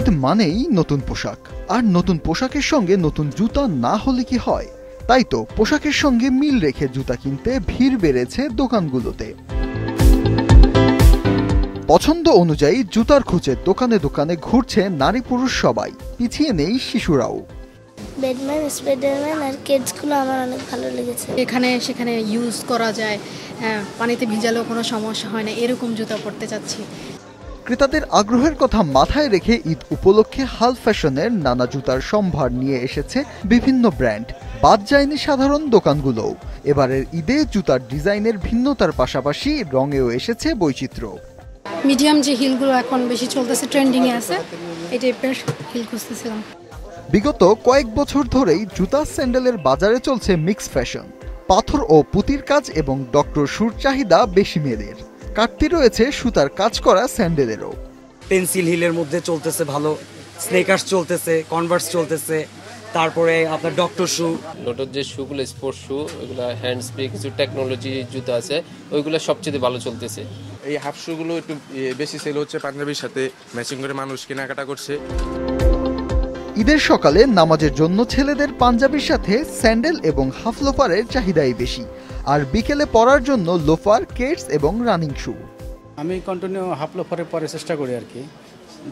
ঈদ মানেই নতুন পোশাক, আর নতুন পোশাকের সঙ্গে নতুন জুতা না হলে কি হয়? তাই তো পোশাকের সঙ্গে মিল রেখে জুতা কিনতে ভিড় বেড়েছে দোকানগুলোতে। পছন্দ অনুযায়ী জুতার খুঁজে দোকানে দোকানে ঘুরছে নারী পুরুষ সবাই, পিছিয়ে নেই শিশুরাও। ব্যাটম্যান, স্পাইডারম্যান আর কিডসগুলো আমার অনেক ভালো লেগেছে। এখানে সেখানে ইউজ করা যায়, পানিতে ভিজালেও কোনো সমস্যা হয় না, এরকম জুতা পরতে চাচ্ছি। ক্রেতাদের আগ্রহের কথা মাথায় রেখে ঈদ উপলক্ষে হাল ফ্যাশনের নানা জুতার সম্ভার নিয়ে এসেছে বিভিন্ন ব্র্যান্ড। বাদ যায়নি সাধারণ দোকানগুলোও। এবারের ঈদে জুতার ডিজাইনের ভিন্নতার পাশাপাশি রঙেও এসেছে বৈচিত্র্য। মিডিয়াম যে হিলগুলো এখন বেশি চলতেছে, ট্রেন্ডিংয়ে আছে, এই টাইপের হিল খুঁজতেছিলাম। বিগত কয়েক বছর ধরেই জুতা স্যান্ডেলের বাজারে চলছে মিক্স ফ্যাশন। পাথর ও পুঁতির কাজ এবং ডক্টর শুর চাহিদা বেশি মেয়েদের। কাটতি রয়েছে সুতার কাজ করা স্যান্ডেলেরও। পেন্সিল হিলের মধ্যে চলতেছে ভালো, স্নেকার্স চলতেছে, কনভার্স চলতেছে, তারপরে আপনার ডক্টর শু। ডক্টর যে শুগুলো স্পোর্টস শু, ওইগুলো হ্যান্ড স্প্রে কিছু টেকনোলজি জুতা আছে, ওইগুলো সবচেয়ে ভালো চলতেছে। এই হাফ শুগুলো একটু বেশি সেল হচ্ছে, পাঞ্জাবির সাথে ম্যাচিং করে মানুষ কেনাকাটা করছে। ঈদের সকালে নামাজের জন্য ছেলেদের পাঞ্জাবির সাথে স্যান্ডেল এবং হাফ লোফারের চাহিদাই বেশি, আর বিকেলে পরার জন্য লোফার, কেটস এবং রানিং শু। আমি কন্টিনিউ হাফ লোফারে পরে চেষ্টা করি আর কি,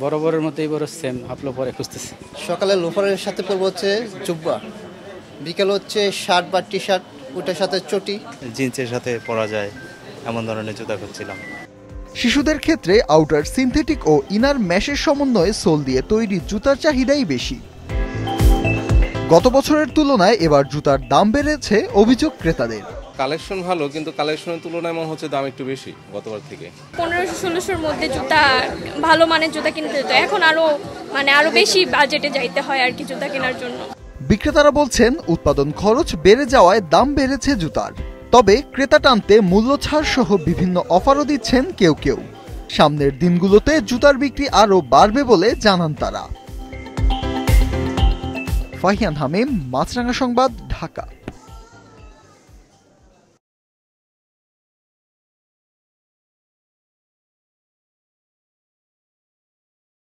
বরাবরের মতো এবার সেম হাফ লোফারে খুঁজতেছি। সকালে লোফারের সাথে পরবো হচ্ছে জুব্বা, বিকেল হচ্ছে শার্ট বা টি শার্ট, ওটার সাথে চটি, জিন্সের সাথে পরা যায় এমন ধরনের জুতা খুঁজছিলাম। শিশুদের ক্ষেত্রে আউটার সিনথেটিক ও ইনার ম্যাশের সমন্বয়ে সোল দিয়ে তৈরি জুতার চাহিদাই বেশি। গত বছরের তুলনায় এবার জুতার দাম বেড়েছে অভিযোগ ক্রেতাদের। কালেকশন ভালো, কিন্তু কালেকশনের তুলনায় মনে হচ্ছে দাম একটু বেশি গতবার থেকে। 1500-1600-র মধ্যে জুতা, ভালো মানের জুতা কিনতে যেত, এখন আরো বেশি বাজেটে যাইতে হয় আর কি জুতা কেনার জন্য। বিক্রেতারা বলছেন উৎপাদন খরচ বেড়ে যাওয়ায় দাম বেড়েছে জুতার। তবে ক্রেতা টানতে মূল্য ছাড় সহ বিভিন্ন অফারও দিচ্ছেন কেউ কেউ। সামনের দিনগুলোতে জুতার বিক্রি আরও বাড়বে বলে জানান তারা। ফাহিয়ান হামিম, মাছরাঙা সংবাদ, ঢাকা।